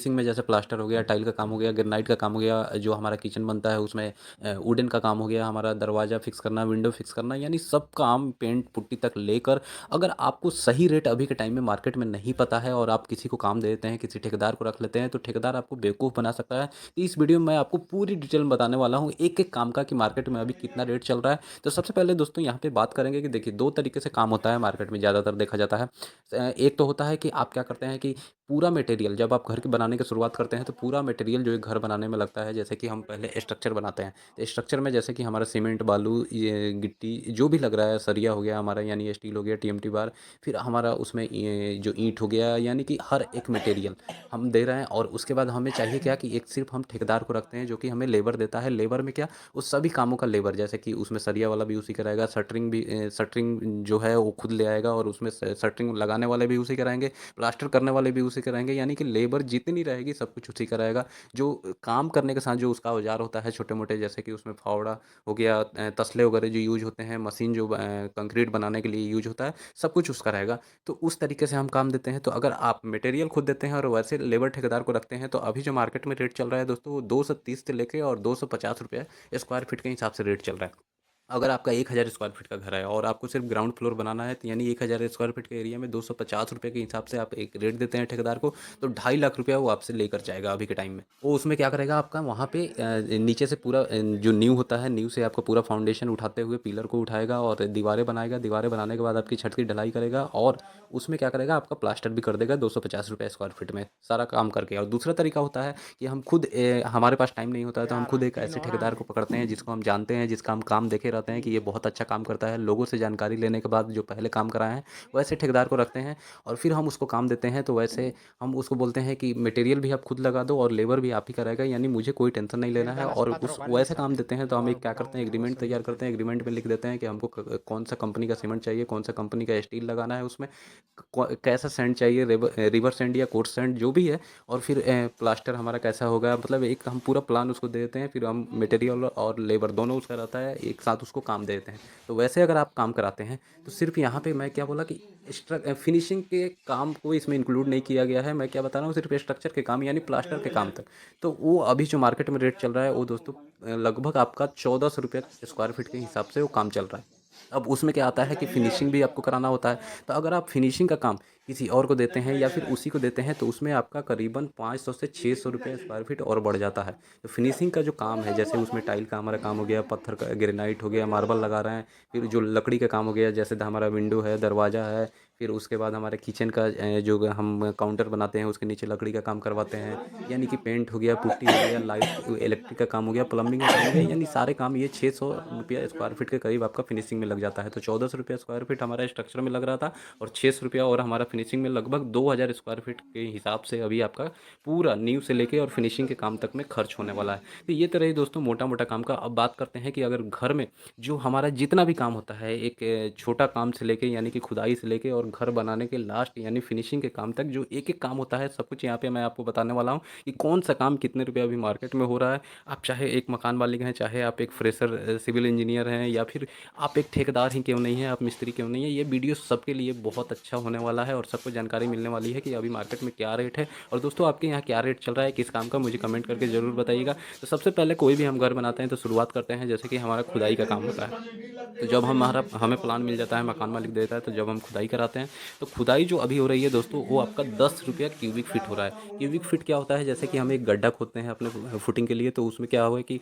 Finishing में जैसे plaster हो गया, टाइल का काम हो गया, ग्रेनाइट का काम हो गया, जो हमारा किचन बनता है उसमें वुडन का काम हो गया, हमारा दरवाज़ा फिक्स करना, विंडो फिक्स करना, यानी सब काम पेंट पुट्टी तक लेकर अगर आपको सही रेट अभी के टाइम में मार्केट में नहीं पता है और आप किसी को काम दे देते हैं, किसी ठेकेदार को रख लेते हैं, तो ठेकेदार आपको बेवकूफ़ बना सकता है। तो इस वीडियो में मैं आपको पूरी डिटेल में बताने वाला हूँ, एक-एक काम का कि मार्केट में अभी कितना रेट चल रहा है। तो सबसे पहले दोस्तों यहाँ पे बात करेंगे कि देखिए 2 तरीके से काम होता है मार्केट में, ज़्यादातर देखा जाता है। एक तो होता है कि आप क्या करते हैं कि पूरा मटेरियल जब आप घर के बनाने की शुरुआत करते हैं, तो पूरा मटेरियल जो है घर बनाने में लगता है। जैसे कि हम पहले स्ट्रक्चर बनाते हैं, तो स्ट्रक्चर में जैसे कि हमारा सीमेंट, बालू, ये गिट्टी जो भी लग रहा है, सरिया हो गया हमारा यानी स्टील हो गया, टीएमटी बार, फिर हमारा उसमें ये जो ईंट हो गया, यानी कि हर एक मटेरियल हम दे रहे हैं। और उसके बाद हमें चाहिए क्या कि एक सिर्फ हम ठेकेदार को रखते हैं जो कि हमें लेबर देता है। लेबर में क्या, उस सभी कामों का लेबर, जैसे कि उसमें सरिया वाला भी उसी का रहेगा, शटरिंग भी शटरिंग जो है वो खुद ले आएगा और उसमें शटरिंग लगाने वाले भी उसी कराएंगे, प्लास्टर करने वाले भी उसी कराएंगे, यानी कि लेबर जितनी रहेगी सब कुछ उसी का रहेगा। जो काम करने के साथ जो उसका औजार होता है छोटे मोटे, जैसे कि उसमें फावड़ा हो गया, तसले वगैरह जो यूज होते हैं, मशीन जो कंक्रीट बनाने के लिए यूज होता है, सब कुछ उसका रहेगा। तो उस तरीके से हम काम देते हैं। तो अगर आप मटेरियल खुद देते हैं और वैसे लेबर ठेकेदार को रखते हैं, तो अभी जो मार्केट में रेट चल रहा है दोस्तों, वो 230 से लेके और 250 रुपये स्क्वायर फीट के हिसाब से रेट चल रहा है। अगर आपका 1000 स्क्वायर फीट का घर है और आपको सिर्फ ग्राउंड फ्लोर बनाना है, तो यानी 1000 स्क्वायर फीट के एरिया में 250 रुपये के हिसाब से आप एक रेट देते हैं ठेकेदार को, तो 2.5 लाख रुपया वो आपसे लेकर जाएगा अभी के टाइम में। वो उसमें क्या करेगा, आपका वहाँ पे नीचे से पूरा जो नींव होता है, नींव से आपका पूरा फाउंडेशन उठाते हुए पिलर को उठाएगा और दीवारें बनाएगा। दीवारें बनाने के बाद आपकी छत की ढलाई करेगा और उसमें क्या करेगा, आपका प्लास्टर भी कर देगा 250 रुपये स्क्वायर फीट में सारा काम करके। और दूसरा तरीका होता है कि हम खुद हमारे पास टाइम नहीं होता है, तो हम खुद एक ऐसे ठेकेदार को पकड़ते हैं जिसको हम जानते हैं, जिसका हम काम देखे रहते हैं कि ये बहुत अच्छा काम करता है। लोगों से जानकारी लेने के बाद जो पहले काम कराए हैं, वैसे ठेकेदार को रखते हैं और फिर हम उसको काम देते हैं। तो वैसे हम उसको बोलते हैं कि मटेरियल भी आप खुद लगा दो और लेबर भी आप ही कराएगा, यानी मुझे कोई टेंशन नहीं लेना है। और उस वैसे काम देते हैं तो हम एक क्या करते हैं, एग्रीमेंट तैयार करते हैं। एग्रीमेंट में लिख देते हैं कि हमको कौन सा कंपनी का सीमेंट चाहिए, कौन सा कंपनी का स्टील लगाना है उसमें, कैसा सैंड चाहिए, रिवर सैंड या कोर्स सैंड जो भी है, और फिर प्लास्टर हमारा कैसा होगा, मतलब एक हम पूरा प्लान उसको दे देते हैं। फिर हम मटेरियल और लेबर दोनों उसका रहता है, एक साथ उसको काम दे देते हैं। तो वैसे अगर आप काम कराते हैं, तो सिर्फ यहाँ पे मैं क्या बोला कि फिनिशिंग के काम को इसमें इंक्लूड नहीं किया गया है। मैं क्या बता रहा हूँ, सिर्फ स्ट्रक्चर के काम यानी प्लास्टर के काम तक। तो वो अभी जो मार्केट में रेट चल रहा है वो दोस्तों लगभग आपका 1400 रुपये स्क्वायर फीट के हिसाब से वो काम चल रहा है। अब उसमें क्या आता है कि फिनिशिंग भी आपको कराना होता है। तो अगर आप फिनिशिंग का काम किसी और को देते हैं या फिर उसी को देते हैं, तो उसमें आपका करीबन 500 से 600 रुपये स्क्वायर फीट और बढ़ जाता है। तो फिनिशिंग का जो काम है, जैसे उसमें टाइल का हमारा काम हो गया, पत्थर का ग्रेनाइट हो गया, मार्बल लगा रहे हैं, फिर जो लकड़ी का काम हो गया, जैसे हमारा विंडो है, दरवाज़ा है, फिर उसके बाद हमारे किचन का जो हम काउंटर बनाते हैं उसके नीचे लकड़ी का काम करवाते हैं, यानी कि पेंट हो गया, पुट्टी हो गया, लाइट, इलेक्ट्रिक का काम हो गया, प्लम्बिंग का काम हो गया, यानी सारे काम ये 600 रुपया स्क्वायर फीट के करीब आपका फिनिशिंग में लग जाता है। तो 1400 रुपया स्क्वायर फीट हमारा स्ट्रक्चर में लग रहा था और 600 रुपया और हमारा फिनिशिंग में लगभग 2000 स्क्वायर फीट के हिसाब से अभी आपका पूरा नींव से लेके और फिनिशिंग के काम तक में खर्च होने वाला है। तो ये तो रही दोस्तों मोटा मोटा काम का। अब बात करते हैं कि अगर घर में जो हमारा जितना भी काम होता है, एक छोटा काम से लेके यानी कि खुदाई से लेके और घर बनाने के लास्ट यानी फिनिशिंग के काम तक जो एक एक काम होता है, सब कुछ यहाँ पे मैं आपको बताने वाला हूँ कि कौन सा काम कितने रुपये अभी मार्केट में हो रहा है। आप चाहे एक मकान मालिक हैं, चाहे आप एक फ्रेशर सिविल इंजीनियर हैं, या फिर आप एक ठेकेदार ही क्यों नहीं हैं, आप मिस्त्री क्यों नहीं है, ये वीडियो सबके लिए बहुत अच्छा होने वाला है और सबको जानकारी मिलने वाली है कि अभी मार्केट में क्या रेट है। और दोस्तों आपके यहाँ क्या रेट चल रहा है किस काम का, मुझे कमेंट करके ज़रूर बताइएगा। तो सबसे पहले कोई भी हम घर बनाते हैं तो शुरुआत करते हैं, जैसे कि हमारा खुदाई का काम होता है। तो जब हमारा हमें प्लान मिल जाता है, मकान मालिक देता है, तो जब हम खुदाई कराते हैं, तो खुदाई जो अभी हो रही है दोस्तों, वो आपका 10 रुपया क्यूबिक फीट हो रहा है। क्यूबिक फीट क्या होता है, जैसे कि हम एक गड्ढा खोदते हैं अपने फुटिंग के लिए, तो उसमें क्या हुआ कि